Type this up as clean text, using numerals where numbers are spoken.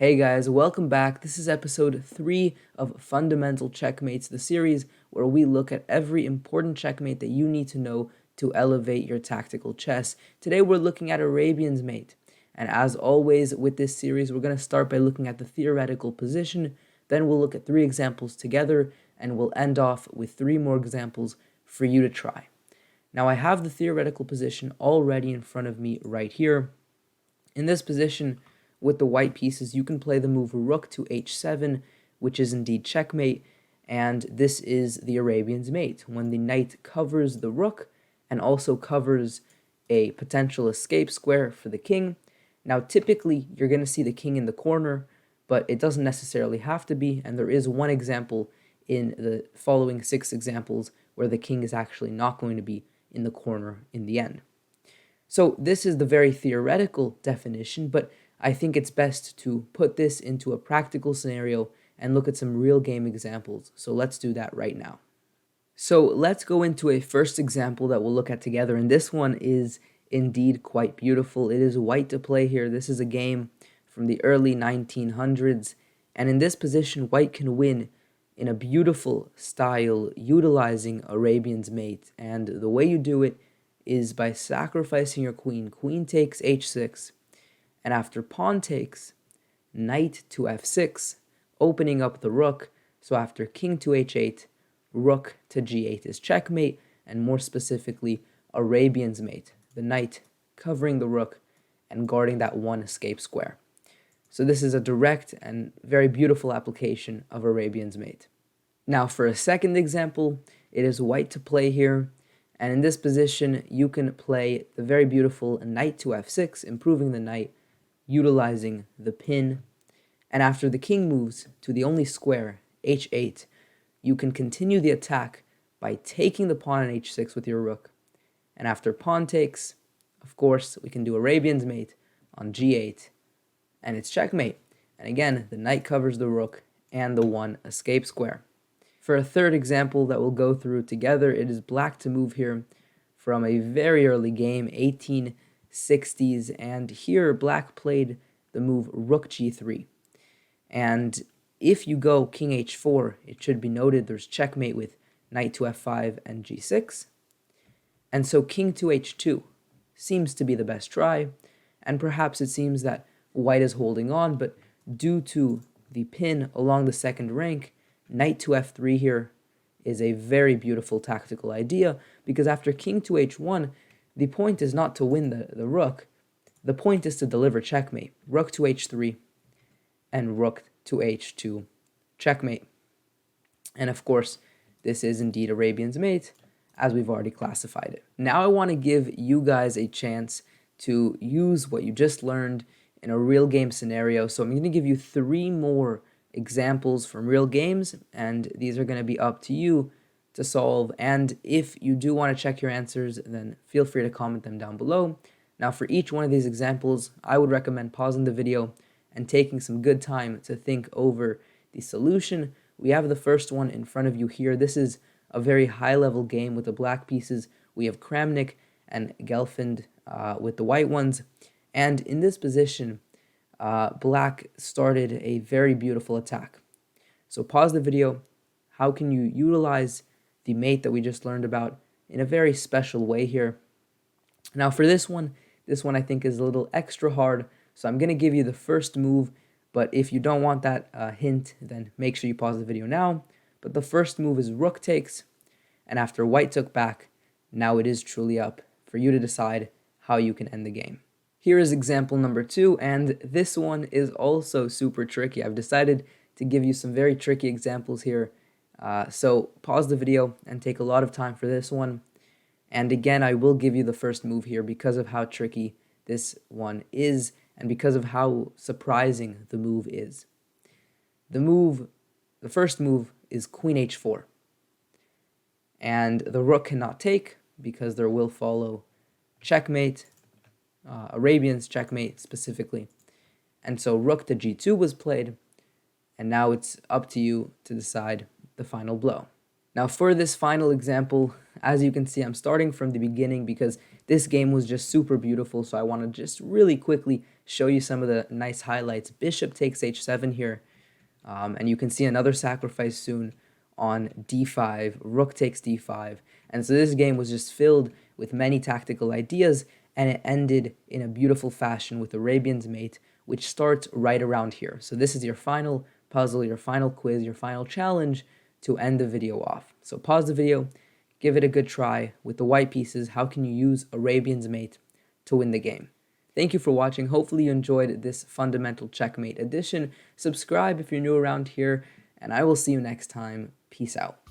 Hey guys, welcome back. This is episode 3 of Fundamental Checkmates, the series where we look at every important checkmate that you need to know to elevate your tactical chess. Today we're looking at Arabian's Mate. And as always with this series, we're going to start by looking at the theoretical position, then we'll look at 3 examples together, and we'll end off with 3 more examples for you to try. Now I have the theoretical position already in front of me right here. In this position, with the white pieces, you can play the move rook to h7, which is indeed checkmate, and this is the Arabian's Mate, when the knight covers the rook and also covers a potential escape square for the king. Now, typically, you're going to see the king in the corner, but it doesn't necessarily have to be, and there is one example in the following 6 examples where the king is actually not going to be in the corner in the end. So this is the very theoretical definition, but I think it's best to put this into a practical scenario and look at some real game examples. So let's do that right now. So let's go into a first example that we'll look at together, and this one is indeed quite beautiful. It is white to play here. This is a game from the early 1900s, and in this position, white can win in a beautiful style utilizing Arabian's Mate, and the way you do it is by sacrificing your queen. Queen takes h6, and after pawn takes, knight to f6, opening up the rook. So after king to h8, rook to g8 is checkmate, and more specifically, Arabian's Mate, the knight covering the rook and guarding that one escape square. So this is a direct and very beautiful application of Arabian's Mate. Now for a second example, it is white to play here, and in this position, you can play the very beautiful knight to f6, improving the knight, utilizing the pin, and after the king moves to the only square, h8, you can continue the attack by taking the pawn on h6 with your rook. And after pawn takes, of course, we can do Arabian's Mate on g8, and it's checkmate. And again, the knight covers the rook and the one escape square. For a third example that we'll go through together, it is black to move here from a very early game, 1860s, and here black played the move rook g3. And if you go king h4, it should be noted there's checkmate with knight to f5 and g6. And so king to h2 seems to be the best try, and perhaps it seems that white is holding on, but due to the pin along the second rank, knight to f3 here is a very beautiful tactical idea, because after king to h1, the point is not to win the rook. The point is to deliver checkmate. Rook to h3 and rook to h2, checkmate. And of course, this is indeed Arabian's Mate, as we've already classified it. Now I want to give you guys a chance to use what you just learned in a real game scenario. So I'm going to give you 3 more examples from real games, and these are going to be up to you to solve. And if you do want to check your answers, then feel free to comment them down below. Now for each one of these examples, I would recommend pausing the video and taking some good time to think over the solution. We have the first one in front of you here. This is a very high level game with the black pieces. We have Kramnik and Gelfand with the white ones, and in this position, black started a very beautiful attack. So pause the video. How can you utilize the mate that we just learned about in a very special way here? Now for this one I think is a little extra hard, so I'm going to give you the first move, but if you don't want that hint, then make sure you pause the video now. But the first move is rook takes, and after white took back, now it is truly up for you to decide how you can end the game. Here is example number 2, and this one is also super tricky. I've decided to give you some very tricky examples here, so pause the video and take a lot of time for this one. And again, I will give you the first move here because of how tricky this one is and because of how surprising the move is. The first move is queen h4, and the rook cannot take because there will follow checkmate, Arabian's checkmate specifically. And so rook to g2 was played, and now it's up to you to decide the final blow. Now for this final example, as you can see, I'm starting from the beginning because this game was just super beautiful, so I want to just really quickly show you some of the nice highlights. Bishop takes h7 here, and you can see another sacrifice soon on d5, rook takes d5. And so this game was just filled with many tactical ideas, and it ended in a beautiful fashion with Arabian's Mate, which starts right around here. So this is your final puzzle, your final quiz, your final challenge to end the video off. So pause the video, give it a good try with the white pieces. How can you use Arabian's Mate to win the game? Thank you for watching. Hopefully you enjoyed this Fundamental Checkmate edition. Subscribe if you're new around here, and I will see you next time. Peace out.